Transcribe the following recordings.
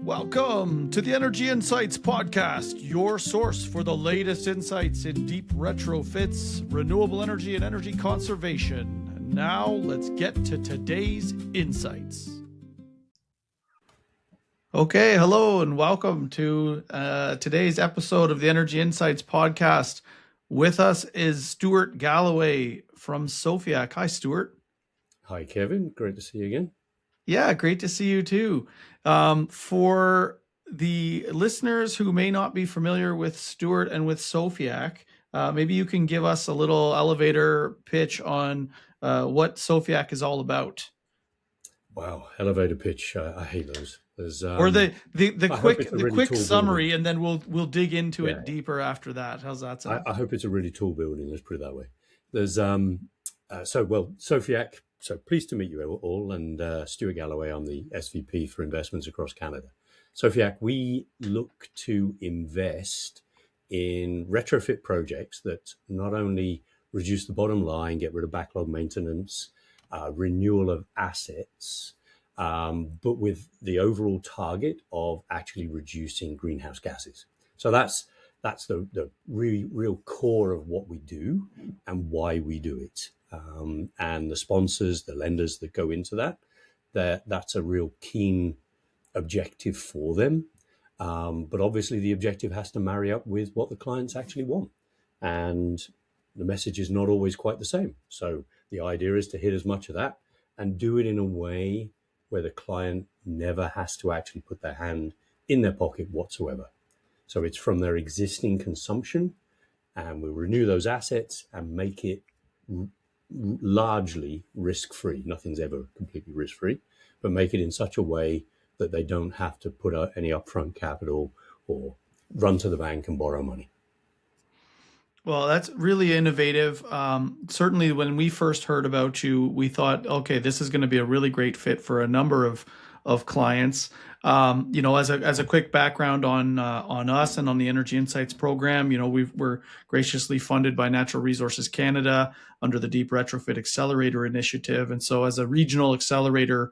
Welcome to the Energy InSites podcast, your source for the latest insights in deep retrofits, renewable energy, and energy conservation. And now let's get to today's insights. Okay, hello and welcome to today's episode of the Energy InSites podcast. With us is Stuart Galloway from SOFIAC. Hi, Stuart. Hi, Kevin. Great to see you again. Yeah, great to see you too. For the listeners who may not be familiar with Stuart and with SOFIAC, maybe you can give us a little elevator pitch on what SOFIAC is all about. Wow, elevator pitch. I hate those. Or the quick summary, building. And then we'll dig into it deeper after that. How's that sound? I hope it's a really tall building. Let's put it that way. There's SOFIAC. So pleased to meet you all. And Stuart Galloway, I'm the SVP for investments across Canada. SOFIAC, we look to invest in retrofit projects that not only reduce the bottom line, get rid of backlog maintenance, renewal of assets, but with the overall target of actually reducing greenhouse gases. So that's the real core of what we do and why we do it. And the sponsors, the lenders that go into that's a real keen objective for them. But obviously the objective has to marry up with what the clients actually want. And the message is not always quite the same. So the idea is to hit as much of that and do it in a way where the client never has to actually put their hand in their pocket whatsoever. So it's from their existing consumption, and we renew those assets and make it largely risk-free. Nothing's ever completely risk-free, but make it in such a way that they don't have to put out any upfront capital or run to the bank and borrow money. Well, that's really innovative. Certainly when we first heard about you, we thought, okay, this is going to be a really great fit for a number of clients. As a quick background on us and on the Energy InSites program, we're graciously funded by Natural Resources Canada under the Deep Retrofit Accelerator Initiative. And so as a regional accelerator,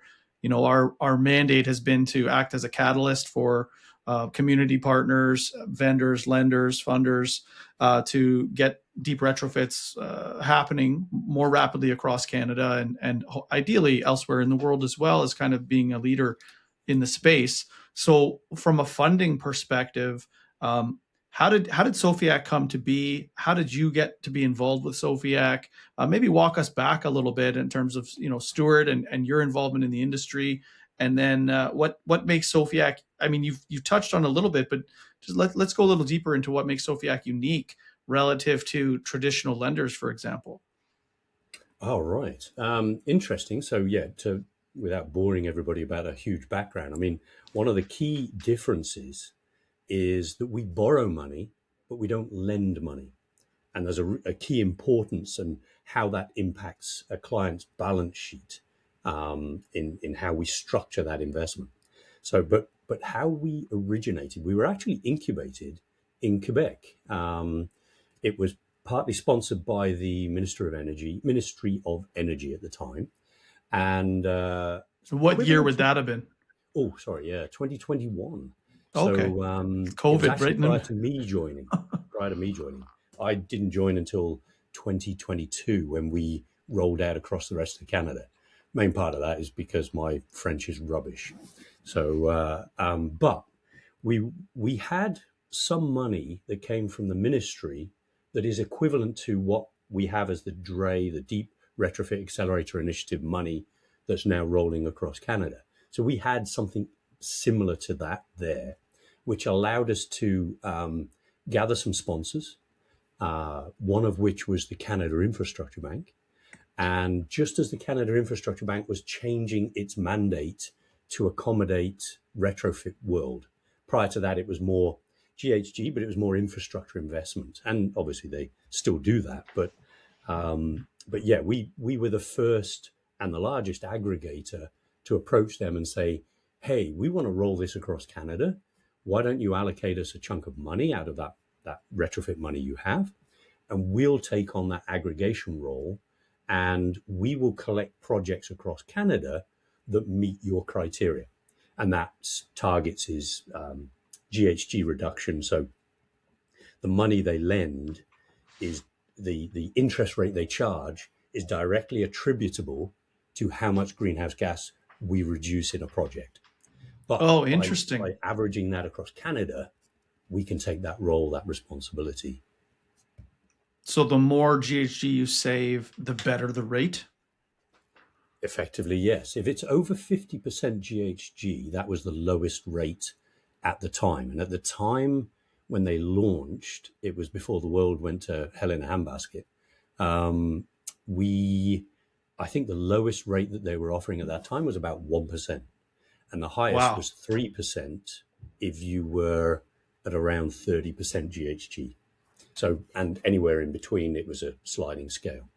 our mandate has been to act as a catalyst for community partners, vendors, lenders, funders, to get deep retrofits happening more rapidly across Canada and ideally elsewhere in the world as well, as kind of being a leader in the space. So from a funding perspective, how did SOFIAC come to be? How did you get to be involved with SOFIAC? Maybe walk us back a little bit in terms of Stuart and your involvement in the industry, and then what makes SOFIAC? I mean, you've touched on a little bit, but just let's go a little deeper into what makes SOFIAC unique relative to traditional lenders, for example. Oh, right. Interesting. So without boring everybody about a huge background, I mean, one of the key differences is that we borrow money, but we don't lend money. And there's a key importance in how that impacts a client's balance sheet in how we structure that investment. So, but how we originated, we were actually incubated in Quebec. It was partly sponsored by the Ministry of Energy at the time. And so what year would that have been? Oh, sorry. Yeah. 2021. Okay. So, COVID, right? Prior to me joining, I didn't join until 2022 when we rolled out across the rest of Canada. Main part of that is because my French is rubbish. So, but we had some money that came from the ministry that is equivalent to what we have as the DRE, the Deep Retrofit Accelerator Initiative money that's now rolling across Canada. So we had something similar to that there, which allowed us to gather some sponsors, one of which was the Canada Infrastructure Bank. And just as the Canada Infrastructure Bank was changing its mandate to accommodate retrofit world, prior to that it was more GHG, but it was more infrastructure investment. And obviously they still do that. But yeah, we were the first and the largest aggregator to approach them and say, hey, we want to roll this across Canada. Why don't you allocate us a chunk of money out of that retrofit money you have? And we'll take on that aggregation role, and we will collect projects across Canada that meet your criteria. and that targets is GHG reduction. So the money they lend is the interest rate they charge is directly attributable to how much greenhouse gas we reduce in a project. But Oh, by interesting. averaging that across Canada, we can take that role, that responsibility. So the more GHG you save, the better the rate. Effectively, yes. If it's over 50% GHG, that was the lowest rate at the time. And at the time when they launched, it was before the world went to hell in a handbasket. Um, I think the lowest rate that they were offering at that time was about 1%. And the highest Wow. was 3% if you were at around 30% GHG. So, and anywhere in between, it was a sliding scale.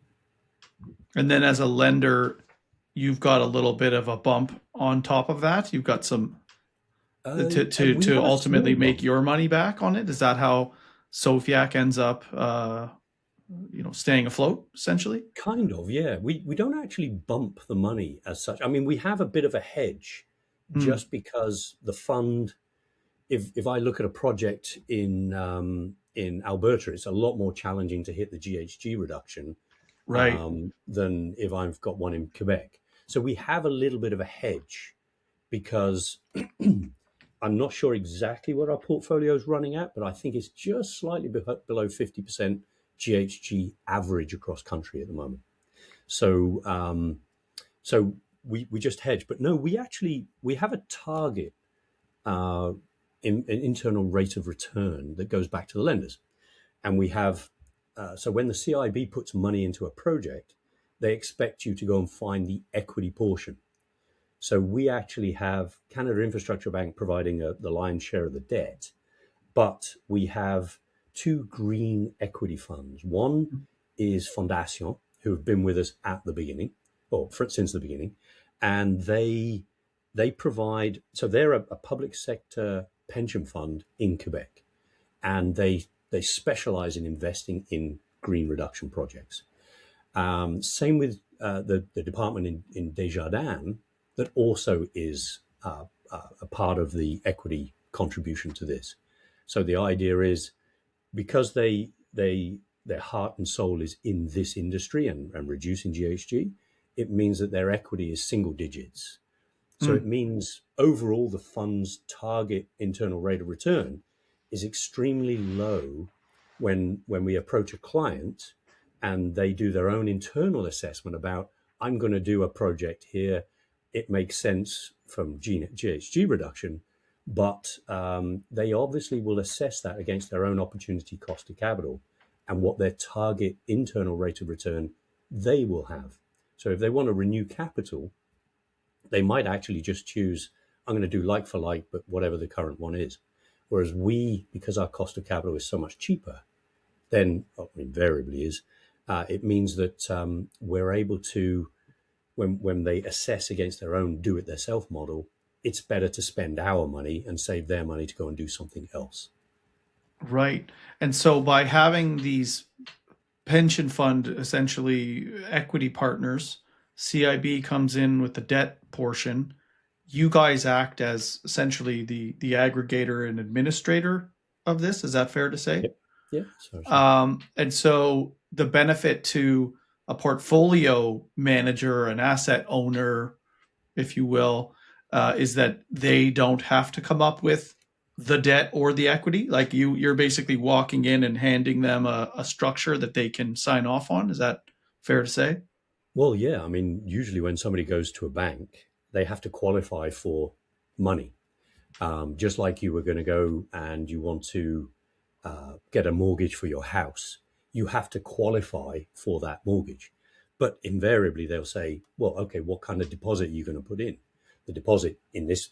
And then as a lender, you've got a little bit of a bump on top of that. You've got some We to have a small ultimately make bump. your money back on it. Is that how SOFIAC ends up, staying afloat essentially? Kind of, yeah. We don't actually bump the money as such. I mean, we have a bit of a hedge Mm, just because the fund, if I look at a project in Alberta, it's a lot more challenging to hit the GHG reduction right. than if I've got one in Quebec. So we have a little bit of a hedge because I'm not sure exactly what our portfolio is running at, but I think it's just slightly below 50% GHG average across country at the moment. So we just hedge, but no, we have a target in internal rate of return that goes back to the lenders, and we have so when the CIB puts money into a project, they expect you to go and find the equity portion. So we actually have Canada Infrastructure Bank providing the lion's share of the debt, but we have two green equity funds. One is Fondation, who have been with us at the beginning, or since the beginning, and they provide. So they're a public sector pension fund in Quebec, and they specialize in investing in green reduction projects. Same with the department in Desjardins that also is a part of the equity contribution to this. So the idea is because their heart and soul is in this industry and reducing GHG, it means that their equity is single digits. So it Mm, means overall the fund's target internal rate of return is extremely low when we approach a client and they do their own internal assessment about I'm going to do a project here. It makes sense from GHG reduction, but they obviously will assess that against their own opportunity cost of capital and what their target internal rate of return they will have. So if they want to renew capital, they might actually just choose, I'm going to do like for like, but whatever the current one is. Whereas we, because our cost of capital is so much cheaper, then invariably is, it means that we're able to, when they assess against their own do it themselves model, it's better to spend our money and save their money to go and do something else. right. And so by having these pension fund essentially equity partners, CIB comes in with the debt portion. You guys act as essentially the aggregator and administrator of this. Is that fair to say? Yep. Yeah. So. And so the benefit to a portfolio manager, an asset owner, if you will, is that they don't have to come up with the debt or the equity. Like you're basically walking in and handing them a structure that they can sign off on. Is that fair to say? Well, yeah. I mean, usually when somebody goes to a bank, they have to qualify for money. Just like you were going to go and you want to get a mortgage for your house, you have to qualify for that mortgage. But invariably, they'll say, well, okay, what kind of deposit are you going to put in? The deposit in this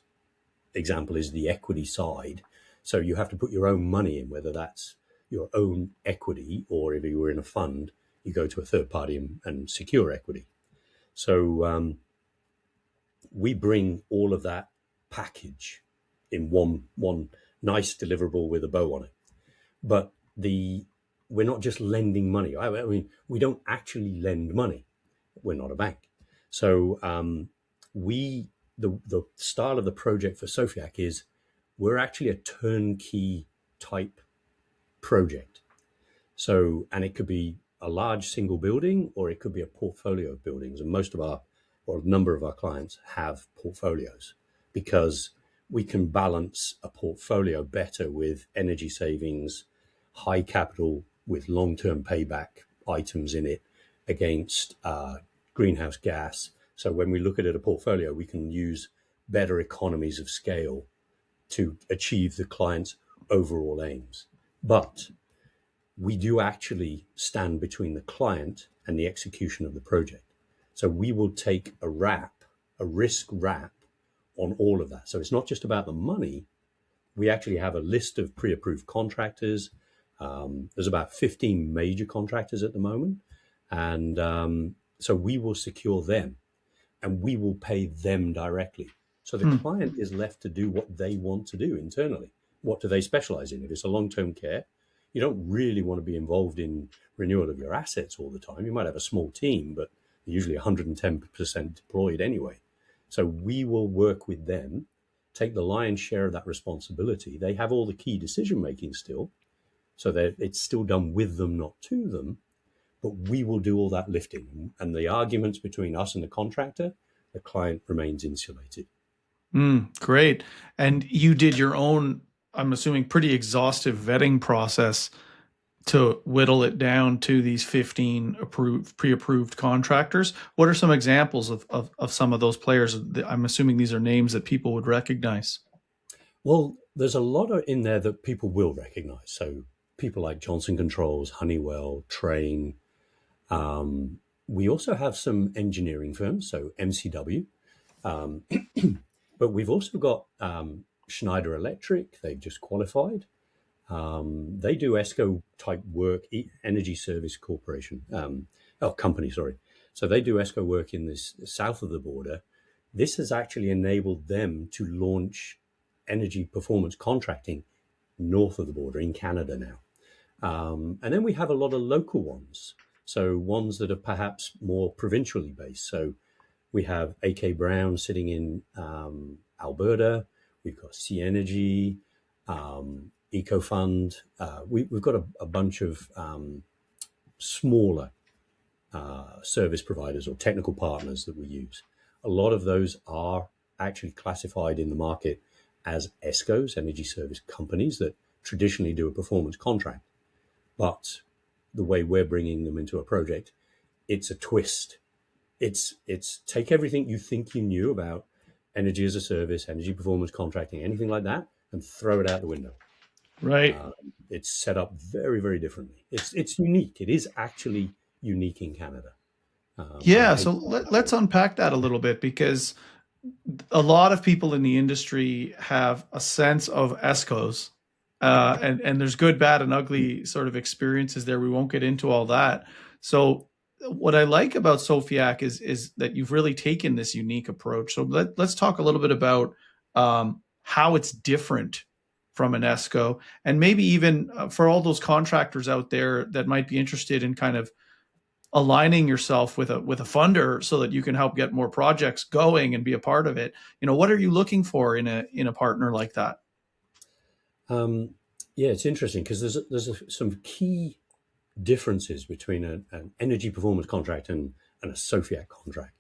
example is the equity side. So you have to put your own money in, whether that's your own equity or if you were in a fund, you go to a third party and secure equity. So we bring all of that package in one nice deliverable with a bow on it. But we're not just lending money. I mean, we don't actually lend money. We're not a bank. So we the style of the project for SOFIAC is we're actually a turnkey type project. So, and it could be a large single building or it could be a portfolio of buildings. And most of our, or a number of our clients have portfolios because we can balance a portfolio better with energy savings, high capital with long-term payback items in it against greenhouse gas. So when we look at it, a portfolio, we can use better economies of scale to achieve the client's overall aims. But we do actually stand between the client and the execution of the project. So we will take a risk wrap on all of that. So it's not just about the money. We actually have a list of pre-approved contractors. There's about 15 major contractors at the moment. And so we will secure them and we will pay them directly. So the client is left to do what they want to do internally. What do they specialize in? If it's a long-term care, you don't really want to be involved in renewal of your assets all the time. You might have a small team, but they're usually 110% deployed anyway. So we will work with them, take the lion's share of that responsibility. They have all the key decision-making still, so that it's still done with them, not to them, but we will do all that lifting. And the arguments between us and the contractor, the client remains insulated. Great. And you did your own, I'm assuming, pretty exhaustive vetting process to whittle it down to these 15 pre-approved contractors. What are some examples of some of those players? I'm assuming these are names that people would recognize. Well, there's a lot in there that people will recognize. So people like Johnson Controls, Honeywell, Trane. We also have some engineering firms, so MCW. But we've also got Schneider Electric. They've just qualified. They do ESCO type work, Energy Service Corporation, company, sorry. So they do ESCO work in this south of the border. This has actually enabled them to launch energy performance contracting north of the border in Canada now. And then we have a lot of local ones. So ones that are perhaps more provincially based. So we have AK Brown sitting in Alberta. We've got Sea Energy, EcoFund. We've got a bunch of smaller service providers or technical partners that we use. A lot of those are actually classified in the market as ESCOs, energy service companies, that traditionally do a performance contract. But the way we're bringing them into a project, it's a twist. It's take everything you think you knew about energy as a service, energy performance contracting, anything like that, and throw it out the window. Right. It's set up very, very differently. It's unique. It is actually unique in Canada. Yeah. So let's unpack that a little bit, because a lot of people in the industry have a sense of ESCOs, and there's good, bad, and ugly sort of experiences there. We won't get into all that. So what I like about SOFIAC is that you've really taken this unique approach. So let's talk a little bit about how it's different from an ESCO, and maybe even for all those contractors out there that might be interested in kind of aligning yourself with a funder so that you can help get more projects going and be a part of it. What are you looking for in a partner like that? Yeah, it's interesting because there's some key differences between an energy performance contract and a SOFIAC contract.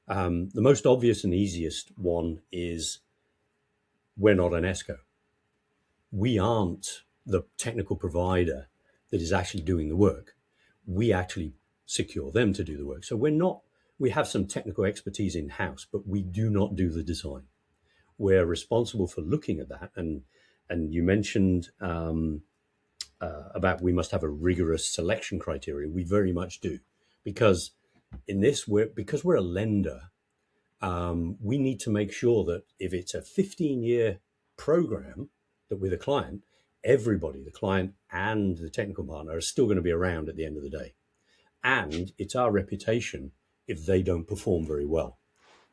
The most obvious and easiest one is we're not an ESCO. We aren't the technical provider that is actually doing the work. We actually secure them to do the work. So we have some technical expertise in-house, but we do not do the design. We're responsible for looking at that. And you mentioned about we must have a rigorous selection criteria. We very much do, because in this, because we're a lender, we need to make sure that if it's a 15-year program that with a client, everybody, the client and the technical partner, are still going to be around at the end of the day. And it's our reputation if they don't perform very well.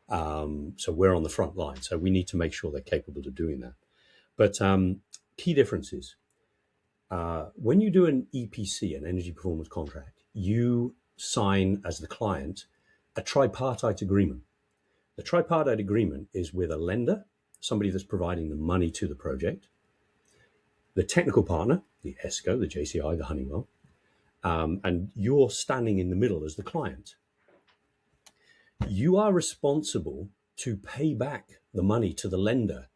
So we're on the front line. So we need to make sure they're capable of doing that. But key differences. When you do an EPC, an energy performance contract, you sign as the client a tripartite agreement. The tripartite agreement is with a lender, somebody that's providing the money to the project, the technical partner, the ESCO, the JCI, the Honeywell, and you're standing in the middle as the client. You are responsible to pay back the money to the lender,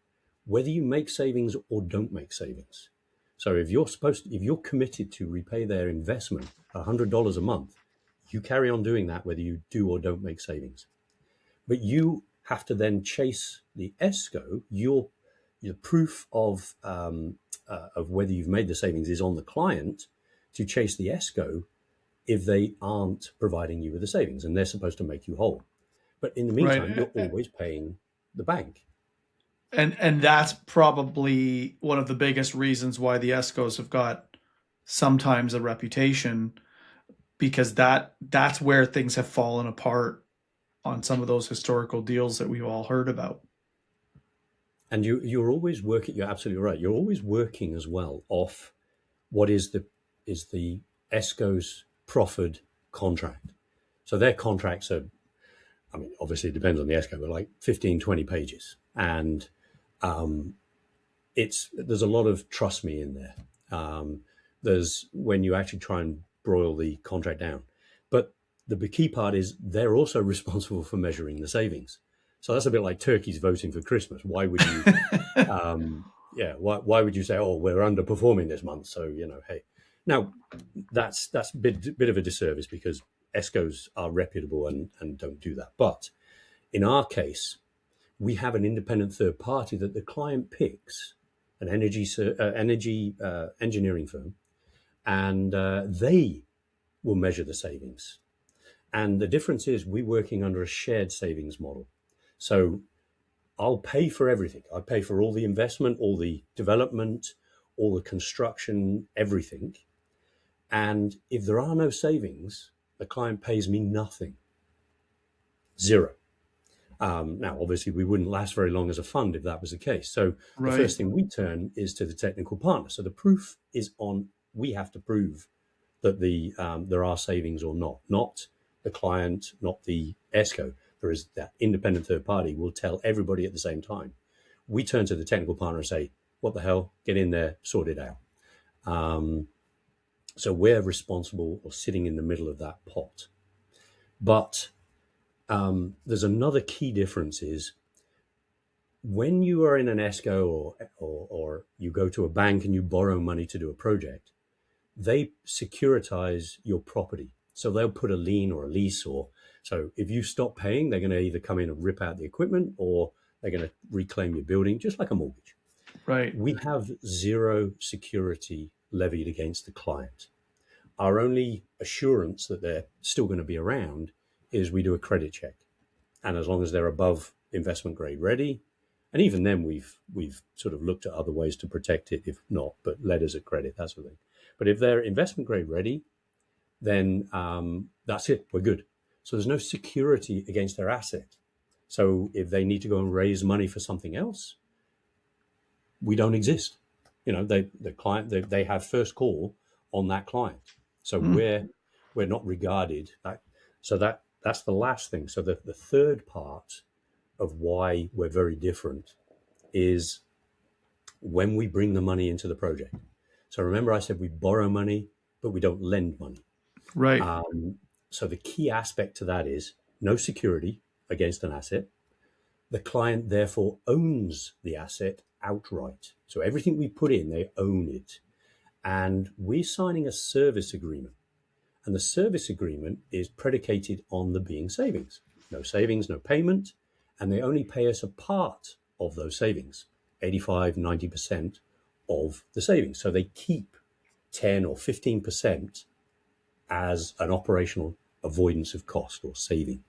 whether you make savings or don't make savings. So if you're committed to repay their investment $100 a month, you carry on doing that whether you do or don't make savings. But you have to then chase the ESCO. Your proof of whether you've made the savings is on the client to chase the ESCO if they aren't providing you with the savings, and they're supposed to make you whole. But in the meantime, Right. you're always paying the bank. And that's probably one of the biggest reasons why the ESCOs have got sometimes a reputation, because that's where things have fallen apart on some of those historical deals that we've all heard about. And you're always working. You're absolutely right. You're always working as well off what is the ESCO's proffered contract. So their contracts are, I mean, obviously it depends on the ESCO, but like 15, 20 pages. And there's a lot of trust me in there. There's when you actually try and broil the contract down. But the key part is they're also responsible for measuring the savings. So that's a bit like turkeys voting for Christmas. Why would you, why would you say, oh, we're underperforming this month? So, hey. Now, that's a bit of a disservice because ESCOs are reputable and don't do that. But in our case, we have an independent third party that the client picks, an energy engineering firm, and they will measure the savings. And the difference is we're working under a shared savings model. So I'll pay for everything. I pay for all the investment, all the development, all the construction, everything. And if there are no savings, the client pays me nothing. Zero. Now, obviously, we wouldn't last very long as a fund if that was the case. So Right. The first thing we turn is to the technical partner. So the proof is on, we have to prove that there are savings or not the client, not the ESCO. There is that independent third party will tell everybody at the same time. We turn to the technical partner and say, what the hell, get in there, sort it out. So we're responsible or sitting in the middle of that pot. But there's another key difference is when you are in an ESCO or you go to a bank and you borrow money to do a project, they securitize your property. So they'll put a lien or a lease, or so if you stop paying, they're going to either come in and rip out the equipment or they're going to reclaim your building, just like a mortgage. Right. We have zero security levied against the client. Our only assurance that they're still going to be around is we do a credit check. And as long as they're above investment grade ready, and even then we've sort of looked at other ways to protect it, if not, but letters of credit, that sort of thing. But if they're investment grade ready, then that's it, we're good. So there's no security against their asset. So if they need to go and raise money for something else, we don't exist. The client, they have first call on that client. So we're not regarded. That's the last thing. So the third part of why we're very different is when we bring the money into the project. So remember I said we borrow money, but we don't lend money. Right. So the key aspect to that is no security against an asset. The client therefore owns the asset outright. So everything we put in, they own it. And we're signing a service agreement. And the service agreement is predicated on there being savings. No savings, no payment. And they only pay us a part of those savings, 85, 90% of the savings. So they keep 10 or 15% as an operational avoidance of cost or saving.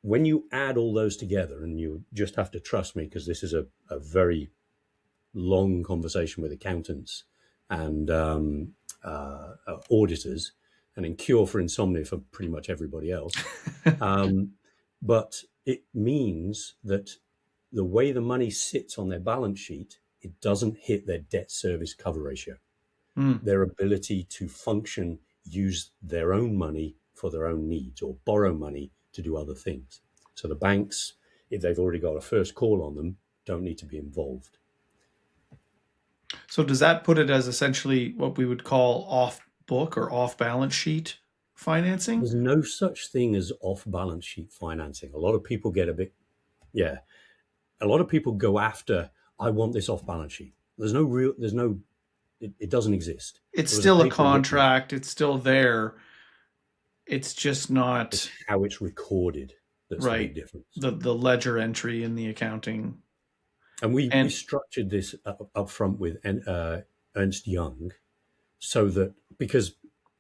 When you add all those together, and you just have to trust me because this is a very long conversation with accountants and auditors, and in cure for insomnia for pretty much everybody else. But it means that the way the money sits on their balance sheet, it doesn't hit their debt service cover ratio. Their ability to function, use their own money for their own needs or borrow money to do other things. So the banks if they've already got a first call on them, don't need to be involved. So does that put it as essentially what we would call off book or off balance sheet financing? There's no such thing as off balance sheet financing. A lot of people get a bit, yeah, a lot of people go after, I want this off balance sheet. It doesn't exist. It's There was a still a paper written, contract, it's still there. It's just it's not how it's recorded that's the big right. difference. The ledger entry in the accounting. And we And structured this up front with Ernst Young so that, because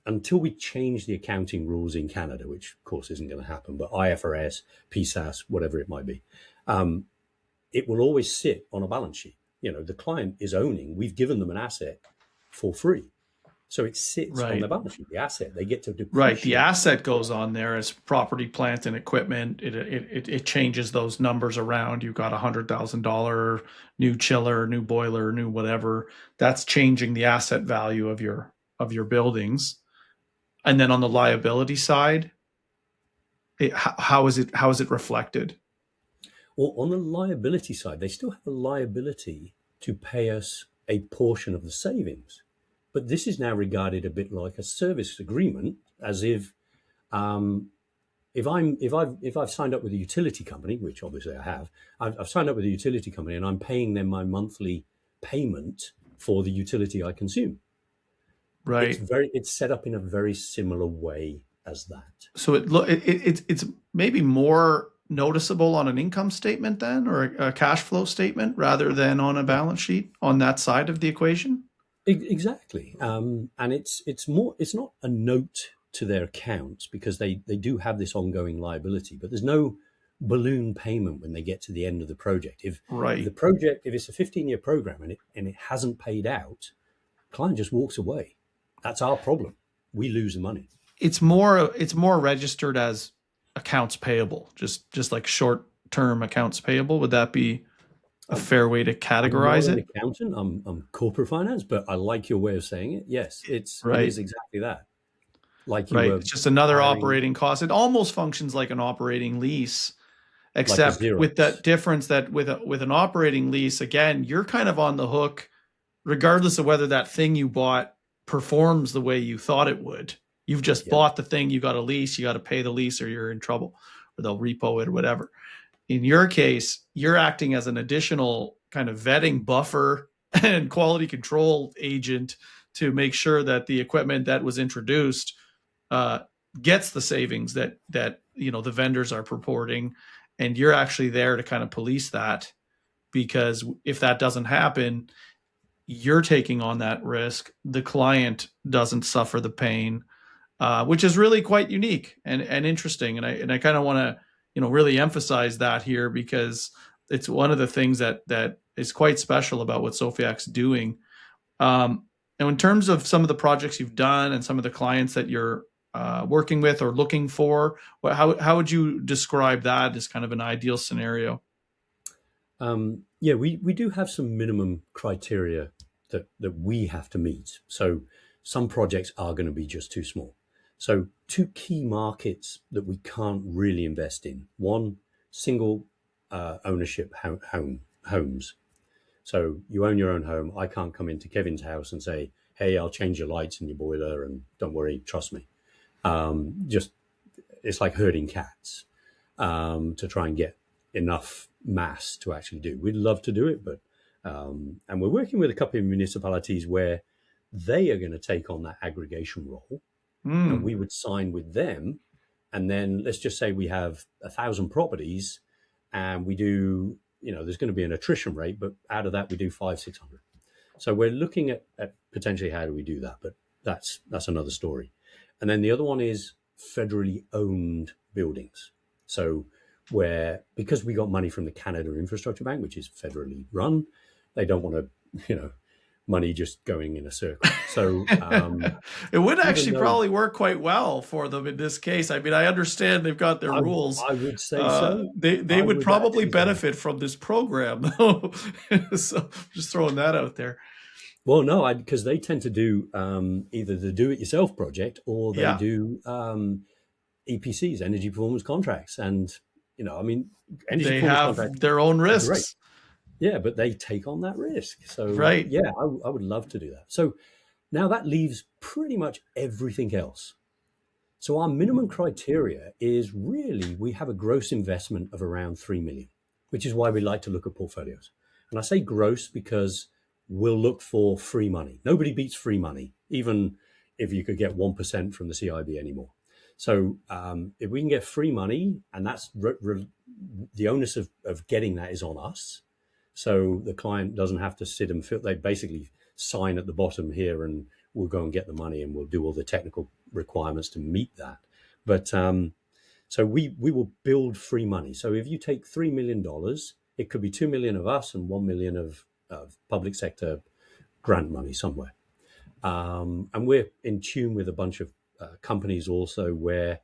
until we change the accounting rules in Canada, which of course isn't going to happen, but IFRS, PSAS, whatever it might be, it will always sit on a balance sheet. The client is owning, we've given them an asset for free. So it sits on right. the balance sheet, the asset. They get to Right. The depreciate. asset goes on there as property, plant, and equipment. It changes those numbers around. You've got $100,000 new chiller, new boiler, new whatever. That's changing the asset value of your buildings. And then on the liability side, how is it reflected? Or on the liability side, they still have a liability to pay us a portion of the savings. But this is now regarded a bit like a service agreement, as if I've signed up with a utility company, which obviously I have, I've signed up with a utility company and I'm paying them my monthly payment for the utility I consume. Right. It's set up in a very similar way as that. So it's maybe more noticeable on an income statement then, or a cash flow statement, rather than on a balance sheet on that side of the equation. Exactly, and it's more. It's not a note to their accounts because they do have this ongoing liability, but there's no balloon payment when they get to the end of the project. Right. If it's a 15-year program and it hasn't paid out, client just walks away. That's our problem. We lose the money. It's more registered as accounts payable, just like short term accounts payable. Would that be a Um, fair way to I'm not categorize an it? accountant. I'm corporate finance, but I like your way of saying it. Yes, it is Right. exactly that. Like you Right. were It's just another hiring, operating cost. It almost functions like an operating lease, like a except with that Xerox. difference that with an operating lease, again, you're kind of on the hook regardless of whether that thing you bought performs the way you thought it would. You've just Yep. bought the thing, you got a lease, you got to pay the lease or you're in trouble, or they'll repo it or whatever. In your case, you're acting as an additional kind of vetting buffer and quality control agent to make sure that the equipment that was introduced uh, gets the savings that the vendors are purporting, and you're actually there to kind of police that, because if that doesn't happen, you're taking on that risk. The client doesn't suffer the pain, which is really quite unique and interesting. And I kind of want to really emphasize that here, because it's one of the things that is quite special about what SOFIAC's doing. Now, in terms of some of the projects you've done and some of the clients that you're working with or looking for, how would you describe that as kind of an ideal scenario? Yeah, we do have some minimum criteria that we have to meet. So some projects are going to be just too small. So two key markets that we can't really invest in. One, single ownership homes. So you own your own home. I can't come into Kevin's house and say, "Hey, I'll change your lights in your boiler, and don't worry, trust me." Just it's like herding cats to try and get enough mass to actually do. We'd love to do it, but and we're working with a couple of municipalities where they are going to take on that aggregation role, and Mm, we would sign with them. And then let's just say we have 1,000 properties, and we do, there's going to be an attrition rate, but out of that we do 500-600. So we're looking at potentially how do we do that, but that's another story. And then the other one is federally owned buildings. So where, because we got money from the Canada Infrastructure Bank, which is federally run, they don't want to, money just going in a circle. So it would even actually though probably work quite well for them in this case. I mean, I understand they've got their I, rules. I would say so, They I would would probably actually say, benefit from this program, though. So just throwing that out there. well, no, because they tend to do either the do-it-yourself project or they Yeah. do EPCs, energy performance contracts, and I mean, energy They performance contracts have their own are great. risks, Yeah, but they take on that risk. So right? yeah, I would love to do that. So now that leaves pretty much everything else. So our minimum criteria is really we have a gross investment of around 3 million, which is why we like to look at portfolios. And I say gross because we'll look for free money. Nobody beats free money, even if you could get 1% from the CIB anymore. So if we can get free money, and that's the onus of getting that is on us. So the client doesn't have to sit and fill, they basically sign at the bottom here and we'll go and get the money and we'll do all the technical requirements to meet that. But so we will build free money. So if you take $3 million, it could be 2 million of us and 1 million of public sector grant money somewhere. And we're in tune with a bunch of companies also where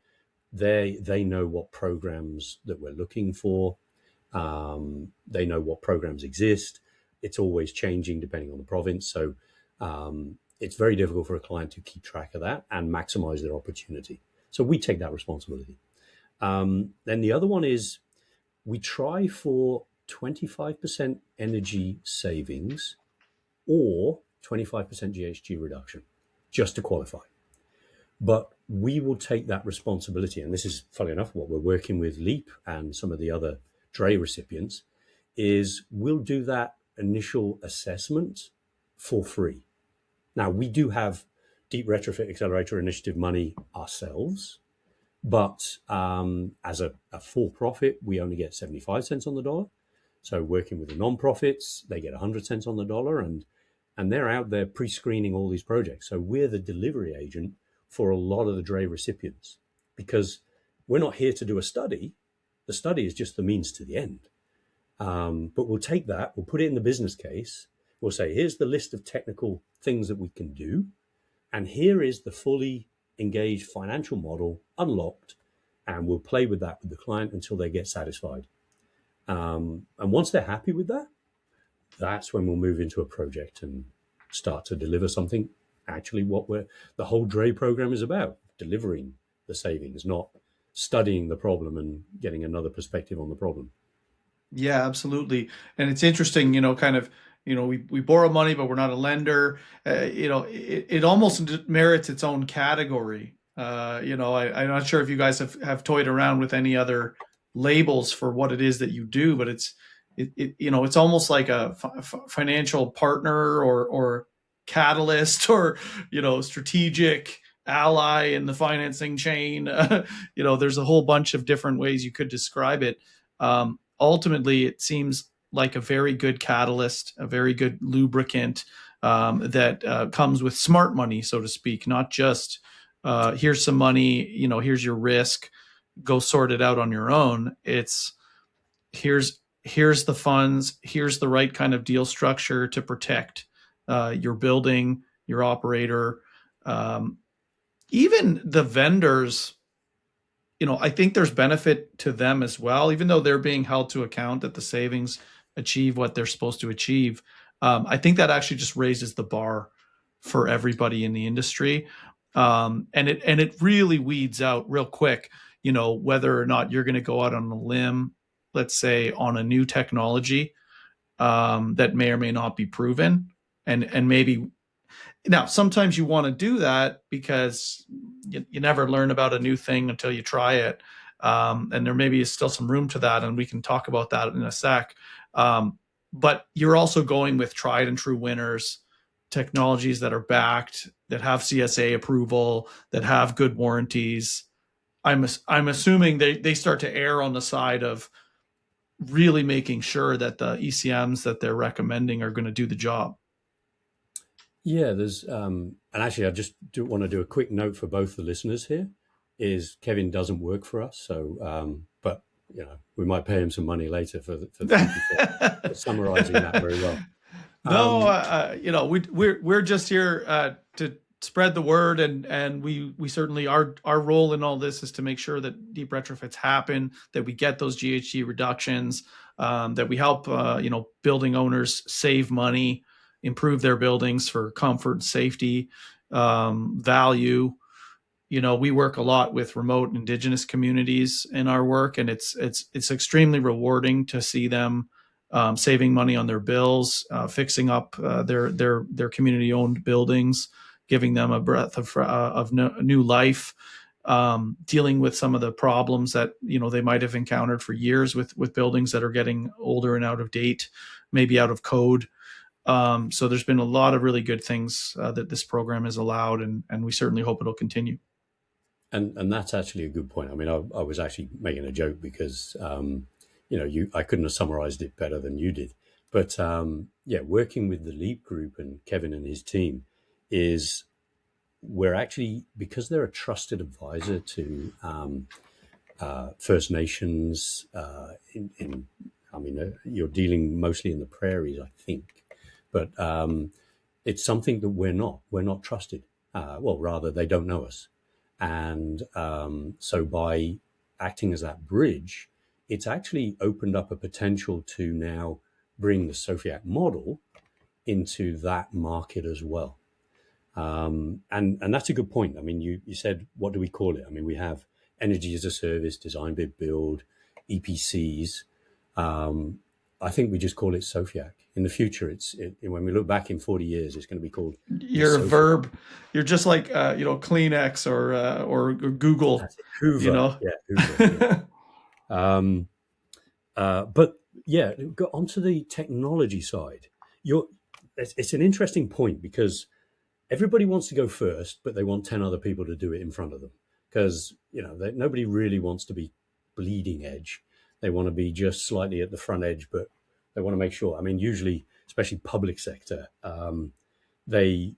they know what programs that we're looking for. They know what programs exist. It's always changing depending on the province. So it's very difficult for a client to keep track of that and maximize their opportunity. So we take that responsibility. Then the other one is we try for 25% energy savings or 25% GHG reduction, just to qualify. But we will take that responsibility. And this is, funny enough, what we're working with LEAP and some of the other DRE recipients is we'll do that initial assessment for free. Now, we do have Deep Retrofit Accelerator Initiative money ourselves, but as a for-profit, we only get 75 cents on the dollar. So working with the non-profits, they get 100 cents on the dollar, and they're out there pre-screening all these projects. So we're the delivery agent for a lot of the DRE recipients because we're not here to do a study. The study is just the means to the end. But we'll take that, we'll put it in the business case. We'll say, here's the list of technical things that we can do. And here is the fully engaged financial model unlocked. And we'll play with that with the client until they get satisfied. And once they're happy with that, that's when we'll move into a project and start to deliver something. Actually, the whole DRE program is about, delivering the savings, not studying the problem and getting another perspective on the problem. Yeah, absolutely. And it's interesting, kind of, we borrow money, but we're not a lender. It almost merits its own category. I'm not sure if you guys have toyed around with any other labels for what it is that you do, but it's almost like a financial partner or catalyst or, strategic ally in the financing chain. There's a whole bunch of different ways you could describe it. Ultimately, it seems like a very good catalyst, a very good lubricant that comes with smart money, so to speak, not just here's some money, here's your risk, go sort it out on your own. It's here's the funds, here's the right kind of deal structure to protect your building, your operator, even the vendors. I think there's benefit to them as well, even though they're being held to account that the savings achieve what they're supposed to achieve. I think that actually just raises the bar for everybody in the industry. And it really weeds out real quick, whether or not you're going to go out on a limb, let's say on a new technology that may or may not be proven. And maybe now, sometimes you want to do that because you never learn about a new thing until you try it. And there maybe is still some room to that, and we can talk about that in a sec. But you're also going with tried and true winners, technologies that are backed, that have CSA approval, that have good warranties. I'm assuming they start to err on the side of really making sure that the ECMs that they're recommending are going to do the job. Yeah, there's and actually I just want to do a quick note for both the listeners here is Kevin doesn't work for us, so but we might pay him some money later for summarizing that very well. No, we're just here to spread the word, and we certainly our role in all this is to make sure that deep retrofits happen, that we get those GHG reductions, that we help building owners save money, improve their buildings for comfort, safety, value. we work a lot with remote indigenous communities in our work, and it's extremely rewarding to see them saving money on their bills, fixing up their community owned buildings, giving them a breath of new life, dealing with some of the problems that they might have encountered for years with buildings that are getting older and out of date, maybe out of code. So there's been a lot of really good things that this program has allowed, and we certainly hope it'll continue. And that's actually a good point. I mean, I was actually making a joke because I couldn't have summarized it better than you did. But yeah, working with the Leap Group and Kevin and his team is we're actually, because they're a trusted advisor to First Nations. You're dealing mostly in the prairies, I think, but it's something that we're not. We're not trusted. Well, rather, they don't know us. And so by acting as that bridge, it's actually opened up a potential to now bring the SOFIAC model into that market as well. And that's a good point. I mean, you said, what do we call it? I mean, we have energy as a service, design, bid, build, EPCs. I think we just call it SOFIAC. In the future, when we look back in 40 years, it's going to be called. You're a verb. You're just like Kleenex or Google. Hoover. Yeah, Hoover. Yeah. But yeah, go onto the technology side. It's an interesting point because everybody wants to go first, but they want 10 other people to do it in front of them because nobody really wants to be bleeding edge. They want to be just slightly at the front edge, but they want to make sure. I mean, usually, especially public sector, the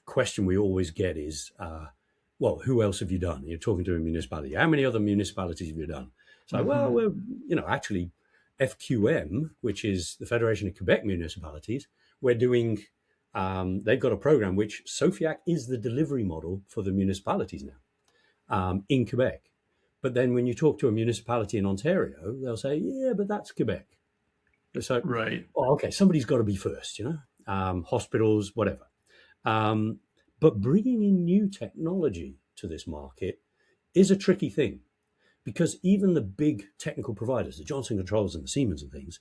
question we always get is, well, who else have you done? You're talking to a municipality. How many other municipalities have you done? So, mm-hmm. Well, we're, actually, FQM, which is the Federation of Quebec Municipalities, we're doing, they've got a program which SOFIAC is the delivery model for the municipalities now in Quebec. But then when you talk to a municipality in Ontario, they'll say, yeah, but that's Quebec. So, right. Oh, okay, somebody's got to be first, hospitals, whatever. But bringing in new technology to this market is a tricky thing because even the big technical providers, the Johnson Controls and the Siemens and things,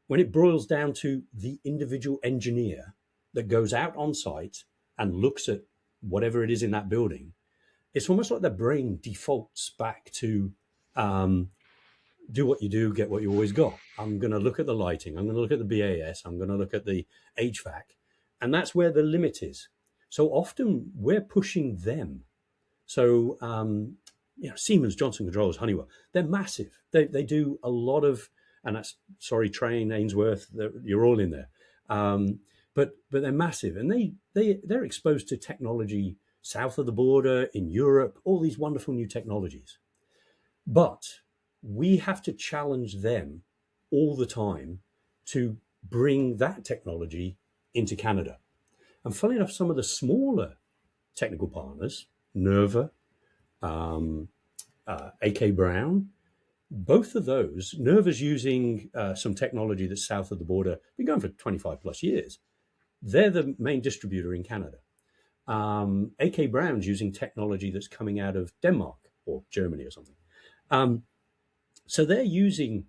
when it boils down to the individual engineer that goes out on site and looks at whatever it is in that building, it's almost like their brain defaults back to do what you do, get what you always got. I'm going to look at the lighting. I'm going to look at the BAS. I'm going to look at the HVAC. And that's where the limit is. So often we're pushing them. So, Siemens, Johnson Controls, Honeywell, they're massive. They do a lot of, and that's, Train, Ainsworth, you're all in there. But they're massive. And they're exposed to technology south of the border, in Europe, all these wonderful new technologies. But we have to challenge them all the time to bring that technology into Canada. And funny enough, some of the smaller technical partners, Nerva, AK Brown, both of those, Nerva's using some technology that's south of the border, been going for 25 plus years. They're the main distributor in Canada. AK Brown's using technology that's coming out of Denmark or Germany or something. So they're using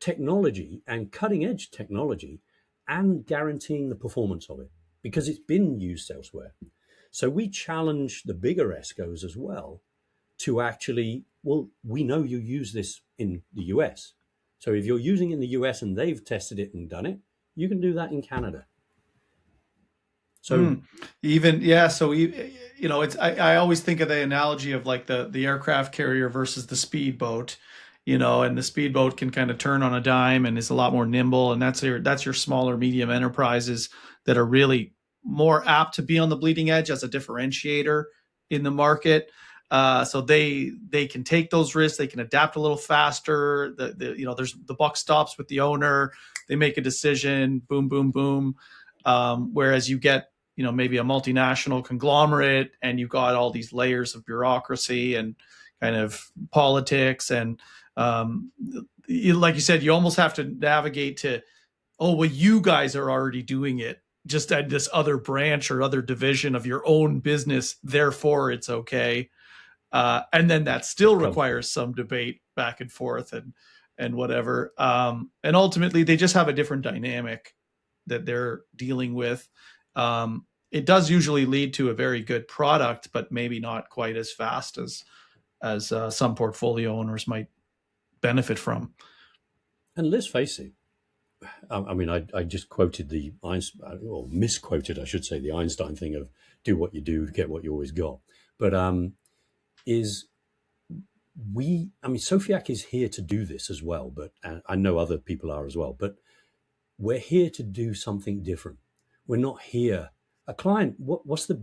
technology and cutting edge technology and guaranteeing the performance of it because it's been used elsewhere. So we challenge the bigger ESCOs as well to actually, well, we know you use this in the US. So if you're using it in the US and they've tested it and done it, you can do that in Canada. So it's I always think of the analogy of like the aircraft carrier versus the speedboat, and the speedboat can kind of turn on a dime and is a lot more nimble, and that's your smaller medium enterprises that are really more apt to be on the bleeding edge as a differentiator in the market. So they can take those risks, they can adapt a little faster. There's the buck stops with the owner, they make a decision, boom, boom, boom. Whereas you get maybe a multinational conglomerate and you've got all these layers of bureaucracy and kind of politics. And like you said, you almost have to navigate to, oh, well, you guys are already doing it just at this other branch or other division of your own business. Therefore, it's okay. And then that still Come. requires some debate back and forth and whatever. And ultimately, they just have a different dynamic that they're dealing with. It does usually lead to a very good product, but maybe not quite as fast as some portfolio owners might benefit from. And let's face it, I mean, I just quoted the Einstein, or misquoted, I should say, the Einstein thing of do what you do to get what you always got. But is I mean, SOFIAC is here to do this as well, but I know other people are as well, but we're here to do something different. We're not here. A client, what's the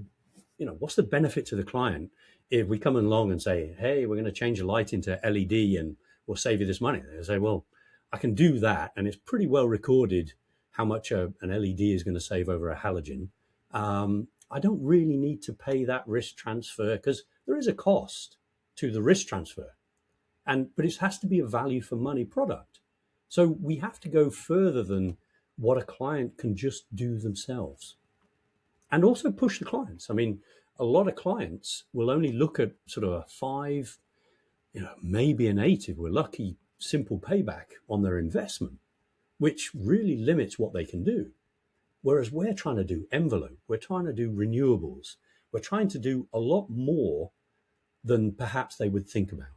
benefit to the client if we come along and say, hey, we're going to change a light into LED and we'll save you this money? They say, well, I can do that, and it's pretty well recorded how much an LED is going to save over a halogen. I don't really need to pay that risk transfer because there is a cost to the risk transfer, but it has to be a value for money product. So we have to go further than what a client can just do themselves, and also push the clients. I mean, a lot of clients will only look at sort of a 5, maybe an 8 if we're lucky, simple payback on their investment, which really limits what they can do. Whereas we're trying to do envelope, we're trying to do renewables, we're trying to do a lot more than perhaps they would think about.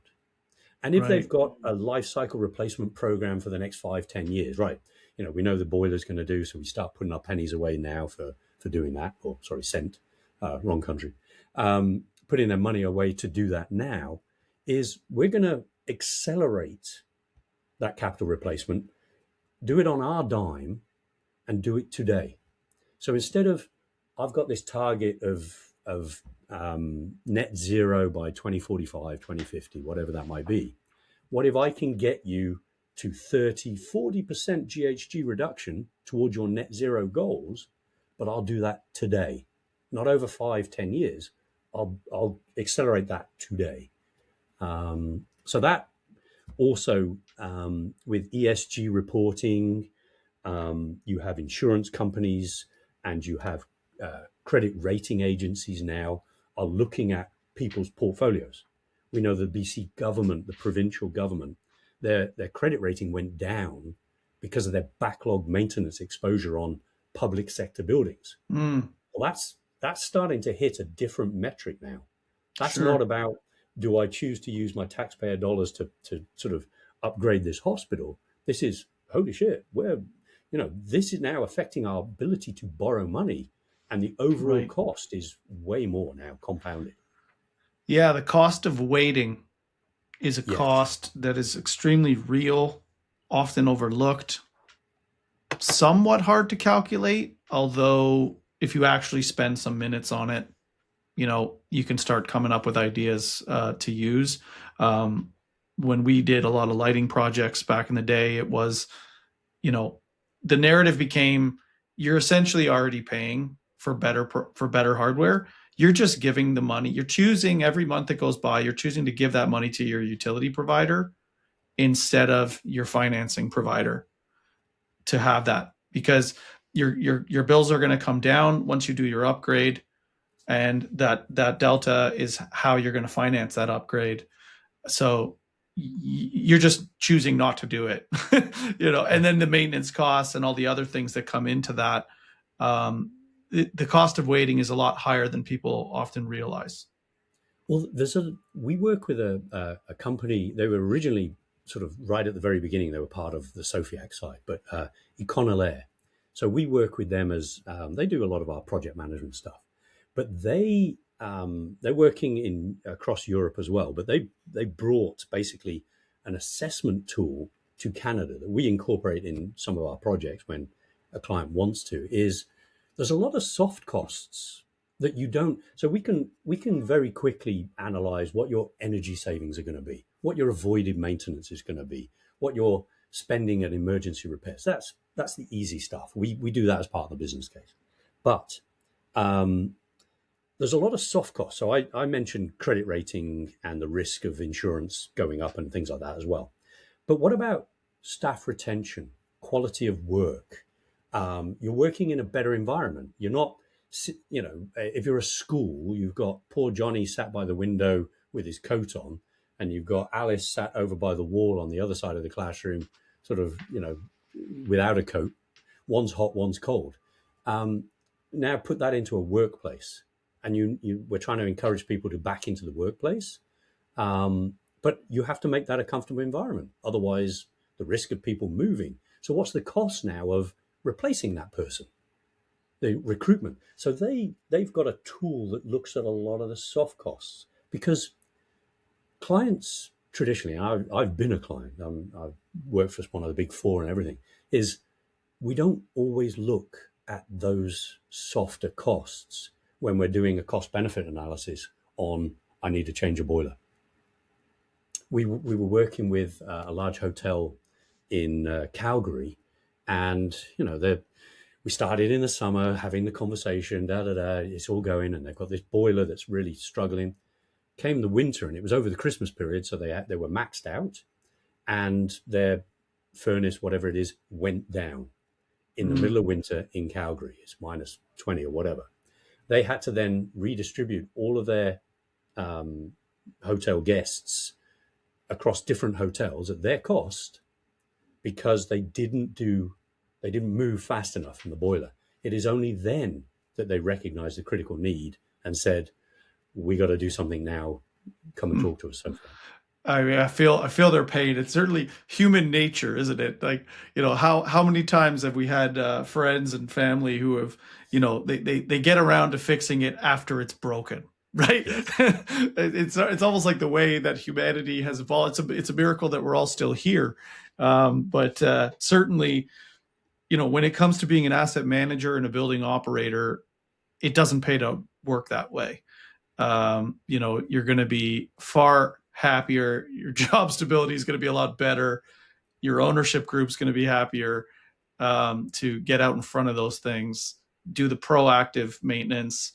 And if they've got a life cycle replacement program for the next 5-10 years, right, we know the boiler's going to do, so we start putting our pennies away now for doing that, or sorry, cent, wrong country, putting their money away to do that now, is we're going to accelerate that capital replacement, do it on our dime, and do it today. So instead of, I've got this target of net zero by 2045, 2050, whatever that might be. What if I can get you to 30, 40% GHG reduction towards your net zero goals, but I'll do that today, not over 5-10 years. I'll accelerate that today. So that also with ESG reporting, you have insurance companies and you have credit rating agencies now are looking at people's portfolios. We know the BC government, the provincial government, their credit rating went down because of their backlog maintenance exposure on public sector buildings. Well, that's starting to hit a different metric now. That's not about, do I choose to use my taxpayer dollars to sort of upgrade this hospital? This is, holy shit, this is now affecting our ability to borrow money, and the overall cost is way more now compounded. Yeah, the cost of waiting is a cost that is extremely real, often overlooked, somewhat hard to calculate, although if you actually spend some minutes on it, you can start coming up with ideas to use. When we did a lot of lighting projects back in the day, it was, the narrative became, you're essentially already paying for better hardware. You're just giving the money. You're choosing every month that goes by, you're choosing to give that money to your utility provider instead of your financing provider to have that, because your bills are going to come down once you do your upgrade, and that delta is how you're going to finance that upgrade. So you're just choosing not to do it, and then the maintenance costs and all the other things that come into that. The cost of waiting is a lot higher than people often realize. Well, we work with a company. They were originally sort of right at the very beginning. They were part of the SOFIAC side, but Econolair. So we work with them as they do a lot of our project management stuff, but they're working across Europe as well. But they brought basically an assessment tool to Canada that we incorporate in some of our projects when a client wants to. There's a lot of soft costs that you don't. So we can very quickly analyze what your energy savings are going to be, what your avoided maintenance is going to be, what you're spending at emergency repairs. That's the easy stuff. We do that as part of the business case. But there's a lot of soft costs. So I mentioned credit rating and the risk of insurance going up and things like that as well. But what about staff retention, quality of work? You're working in a better environment. You're not, if you're a school, you've got poor Johnny sat by the window with his coat on, and you've got Alice sat over by the wall on the other side of the classroom, sort of, without a coat. One's hot, one's cold. Now put that into a workplace, and we're trying to encourage people to back into the workplace. But you have to make that a comfortable environment. Otherwise, the risk of people moving. So what's the cost now of replacing that person? The recruitment. So they've got a tool that looks at a lot of the soft costs, because clients traditionally, I've been a client, I've worked for one of the big four and everything, is we don't always look at those softer costs when we're doing a cost benefit analysis on, I need to change a boiler. We were working with a large hotel in Calgary, and we started in the summer having the conversation, it's all going, and they've got this boiler that's really struggling. Came the winter, and it was over the Christmas period, so they were maxed out, and their furnace, whatever it is, went down in the middle of winter in Calgary. It's minus 20 or whatever. They had to then redistribute all of their hotel guests across different hotels at their cost, because they didn't move fast enough in the boiler. It is only then that they recognized the critical need and said, we got to do something now. Come and talk to us. So I mean, I feel their pain. It's certainly human nature, isn't it? Like, how many times have we had friends and family who have, they get around to fixing it after it's broken, right? Yes. It's almost like the way that humanity has evolved. It's a miracle that we're all still here. But certainly, when it comes to being an asset manager and a building operator, it doesn't pay to work that way. You're going to be far happier. Your job stability is going to be a lot better. Your ownership group's going to be happier to get out in front of those things, do the proactive maintenance,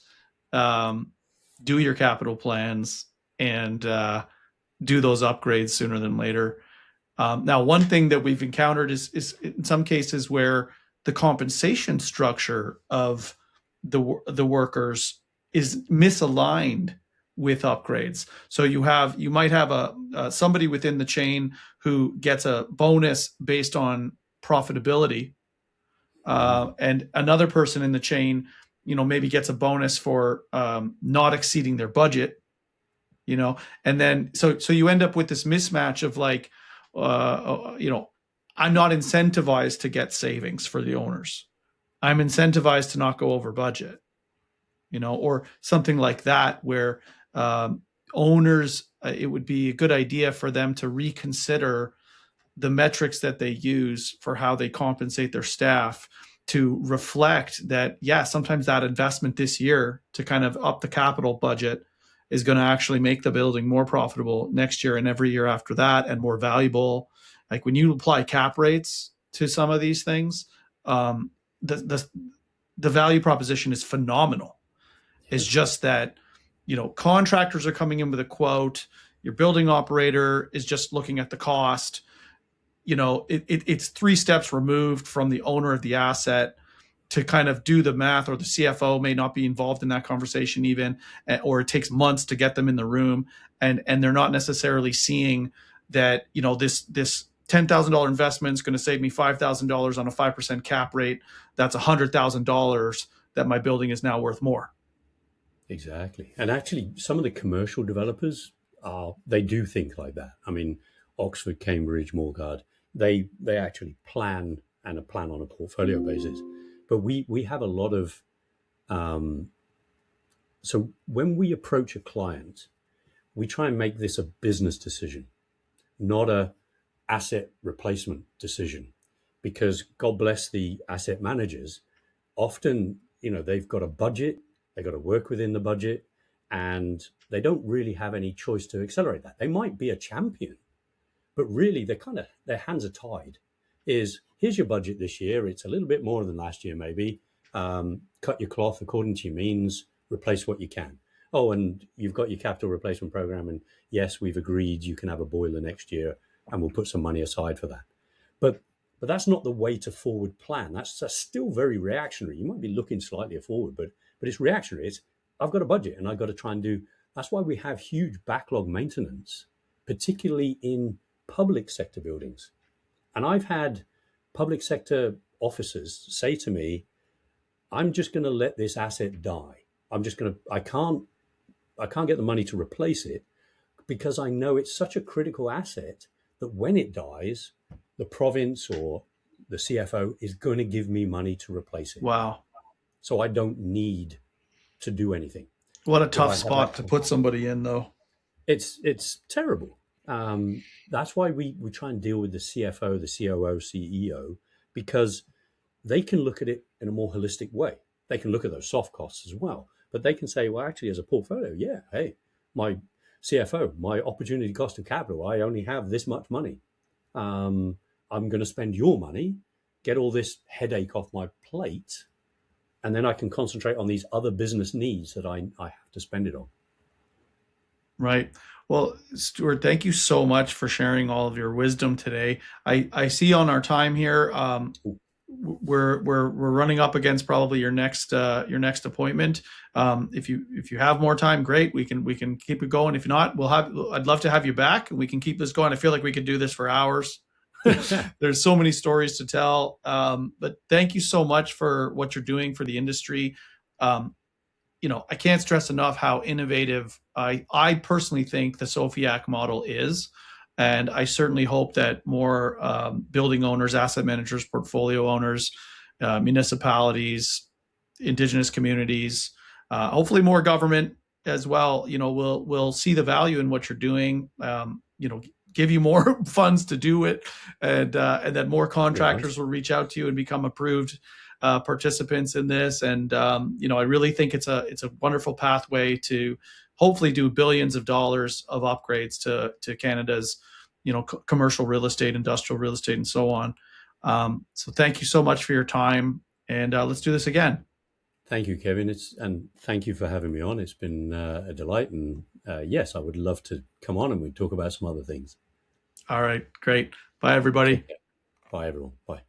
do your capital plans, and do those upgrades sooner than later. Now, one thing that we've encountered is in some cases where the compensation structure of the workers is misaligned with upgrades. So you might have somebody within the chain who gets a bonus based on profitability, and another person in the chain, maybe gets a bonus for not exceeding their budget, and then so you end up with this mismatch of like, I'm not incentivized to get savings for the owners. I'm incentivized to not go over budget, or something like that, where owners, it would be a good idea for them to reconsider the metrics that they use for how they compensate their staff, to reflect that, sometimes that investment this year to kind of up the capital budget is going to actually make the building more profitable next year and every year after that, and more valuable. Like when you apply cap rates to some of these things, the value proposition is phenomenal. It's just that, contractors are coming in with a quote. Your building operator is just looking at the cost. It's 3 steps removed from the owner of the asset to kind of do the math, or the CFO may not be involved in that conversation even, or it takes months to get them in the room, and they're not necessarily seeing that, this $10,000 investment is going to save me $5,000 on a 5% cap rate. That's $100,000 that my building is now worth more. Exactly. And actually, some of the commercial developers, they do think like that. I mean, Oxford, Cambridge, Moorgard, they actually plan on a portfolio basis. But we have a lot of, so when we approach a client, we try and make this a business decision, not a asset replacement decision, because God bless the asset managers. Often, they've got a budget, they've got to work within the budget, and they don't really have any choice to accelerate that. They might be a champion, but really their hands are tied. Here's your budget this year. It's a little bit more than last year, maybe. Cut your cloth according to your means, replace what you can. Oh, and you've got your capital replacement program. And yes, we've agreed you can have a boiler next year, and we'll put some money aside for that. But that's not the way to forward plan. That's still very reactionary. You might be looking slightly forward, but it's reactionary. It's, I've got a budget and I've got to try and do That's why we have huge backlog maintenance, particularly in public sector buildings. And I've had public sector officers say to me, I'm just going to let this asset die. I can't get the money to replace it because I know it's such a critical asset that when it dies, the province or the CFO is going to give me money to replace it. Wow. So I don't need to do anything. What a If tough I have spot that, to put somebody in, though. it's terrible. That's why we try and deal with the CFO, the COO, CEO, because they can look at it in a more holistic way. They can look at those soft costs as well, but they can say, well, actually, as a portfolio, yeah, hey, my CFO, my opportunity cost of capital, I only have this much money. I'm going to spend your money, get all this headache off my plate, and then I can concentrate on these other business needs that I have to spend it on. Right. Well, Stuart, thank you so much for sharing all of your wisdom today. I see on our time here, we're running up against probably your next appointment. If you have more time, great. We can keep it going. If not, I'd love to have you back and we can keep this going. I feel like we could do this for hours. There's so many stories to tell. But thank you so much for what you're doing for the industry. Um, I can't stress enough how innovative I personally think the SOFIAC model is. And I certainly hope that more building owners, asset managers, portfolio owners, municipalities, indigenous communities, hopefully more government as well, will see the value in what you're doing, give you more funds to do it, and that more Right. contractors will reach out to you and become approved participants in this. And I really think it's a wonderful pathway to hopefully do billions of dollars of upgrades to Canada's commercial real estate, industrial real estate, and so on. So thank you so much for your time, and let's do this again. Thank you, Kevin. And thank you for having me on. It's been a delight. And yes, I would love to come on and we talk about some other things. All right, great. Bye, everybody. Take care. Bye, everyone. Bye.